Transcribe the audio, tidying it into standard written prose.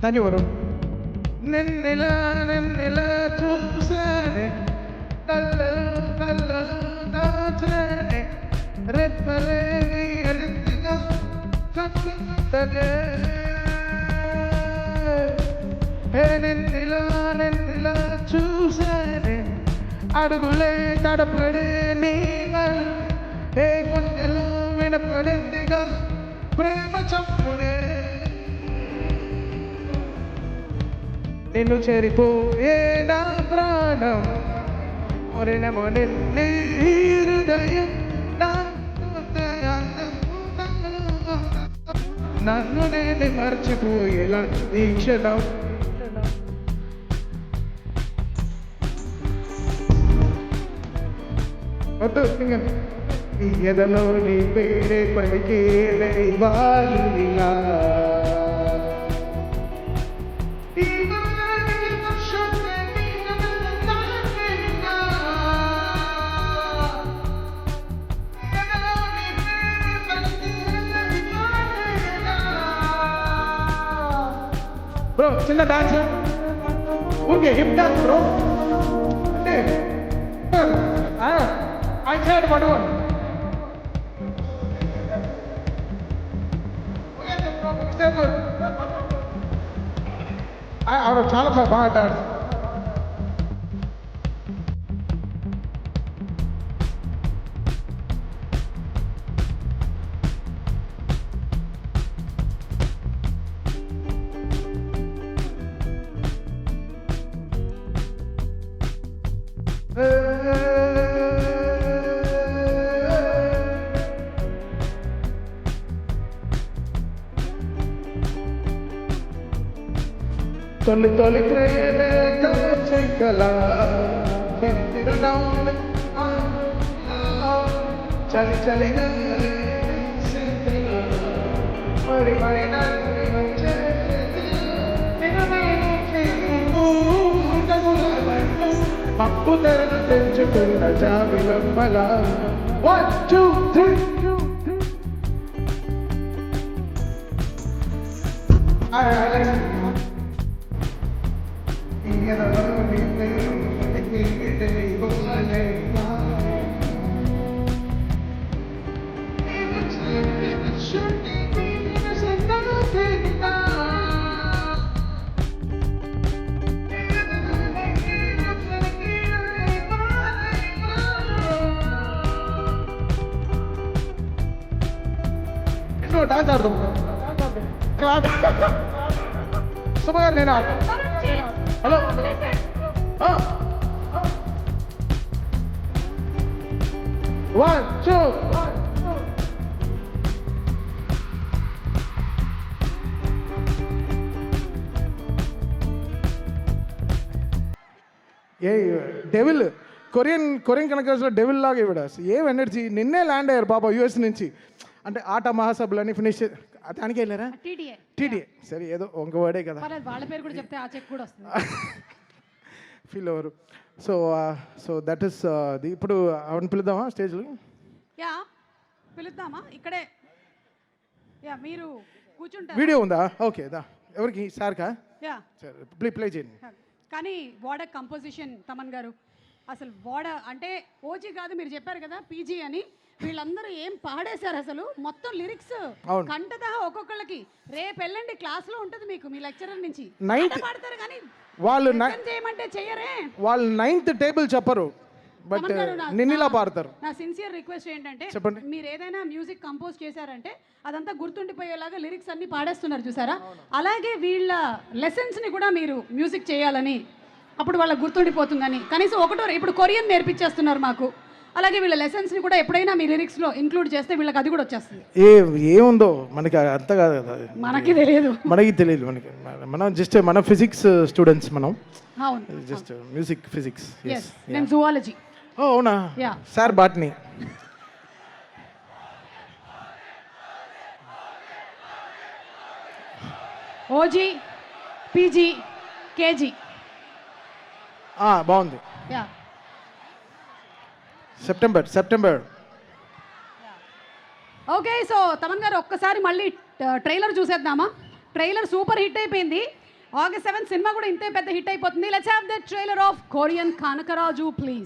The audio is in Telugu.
Thank you Varun. నిన్నెలా చూసానే కళ్ళలో దాచానే రెప్పలే ఎరిందిగా కట్టుతలే నిన్నెలా చూసానే అడుగులే తడపడే నీవే గుండెలో వినపడిందిగా ప్రేమ చప్పుడే నిన్ను చేరిపోయే నా ప్రాణం మొరినమో నిన్నే హృదయం నన్ను నేను మర్చిపోయేలా ఈ క్షణం ఈ ఎదలో నీ పేరే పలికే వాళ్ళులా బ్రో చిన్న dance okay hip dance bro అంటే I said what one. I చాలా బాగా ఆడాడు. తొలి తొలి చెక్కలా చలి చలి మరి మరి పప్పు తెరను తెంచుకున్న జాబిలమ్మల 1 2 3 డాన్స్ ఆడదాం క్లాస్ సుమగారు నేను హలో వన్ టూ ఏ డెవిల్ కొరియన్ కనెక్టర్స్లో డెవిల్ లాగా ఇవిడ ఏం ఎనర్జీ నిన్నే ల్యాండ్ అయ్యారు పాప యూఎస్ నుంచి అంటే ఆట మహాసభలని ఫినిష్ దానికి వెళ్ళారా టీడీఏ సరే ఏదో ఒక వర్డే కదా వాళ్ళ పేరు కూడా చెప్తే ఆ చెక్ కూడా వస్తుంది ఫీల్ అవ్వరు సో దట్ ఈస్ ఇప్పుడు అవన్నీ పిలుద్దామా స్టేజ్లో యా పిలుద్దామా ఇక్కడే యా మీరు కూర్చుంటారు వీడియో ఉందా ఓకే దా ఎవరికి సార్కా యా సరే ప్లే చేయండి కానీ వాడ కంపోజిషన్ తమన్ గారు అసలు వాడ అంటే ఓజీ కాదు మీరు చెప్పారు కదా పీజీ అని వీళ్ళందరూ ఏం పాడేశారు అసలు మొత్తం లిరిక్స్ కంటదా ఒక్కొక్కళ్ళకి రేపు వెళ్ళండి క్లాస్ లో ఉంటది మీకు మీ లెక్చరర్ నుంచి పాడతారు కానీ వాళ్ళు చేయమంటే చెయ్యరే వాళ్ళు 9th టేబుల్ చెప్పరు బట్ నిన్నిలా పాడతారు నా సిన్సియర్ రిక్వెస్ట్ ఏంటంటే మీరు ఏదైనా మ్యూజిక్ కంపోజ్ చేశారంటే అదంతా గుర్తుండిపోయేలాగా లిరిక్స్ అన్ని పాడేస్తున్నారు చూసారా అలాగే వీళ్ళ లెసన్స్ ని కూడా మీరు మ్యూజిక్ చేయాలని అప్పుడు వాళ్ళకి గుర్తుండిపోతుందని కనీసం ఒకటో ఇప్పుడు కొరియన్ నేర్పించేస్తున్నారు మాకు అలాగే వీళ్ళ లెసన్స్ ని కూడా ఎప్పుడైనా మీ లిరిక్స్ లో ఇంక్లూడ్ చేస్తే వీళ్ళకి అది కూడా వచ్చేస్తుంది ఏముందో మనకి అంత కాదు కదా మనకి తెలియదు మనం జస్ట్ మన ఫిజిక్స్ స్టూడెంట్స్ మనం అవును జస్ట్ మ్యూజిక్ ఫిజిక్స్ నేను జువాలజీ అవునా sir botany OG PG KG బాగుంది సెప్టెంబర్ ఓకే సో తమన్ గారు ఒక్కసారి మళ్ళీ ట్రైలర్ చూసేద్దామా ట్రైలర్ సూపర్ హిట్ అయిపోయింది August 7 సినిమా కూడా ఇంతే పెద్ద హిట్ అయిపోతుంది. Let's have the trailer of Korean Kanakaraju please.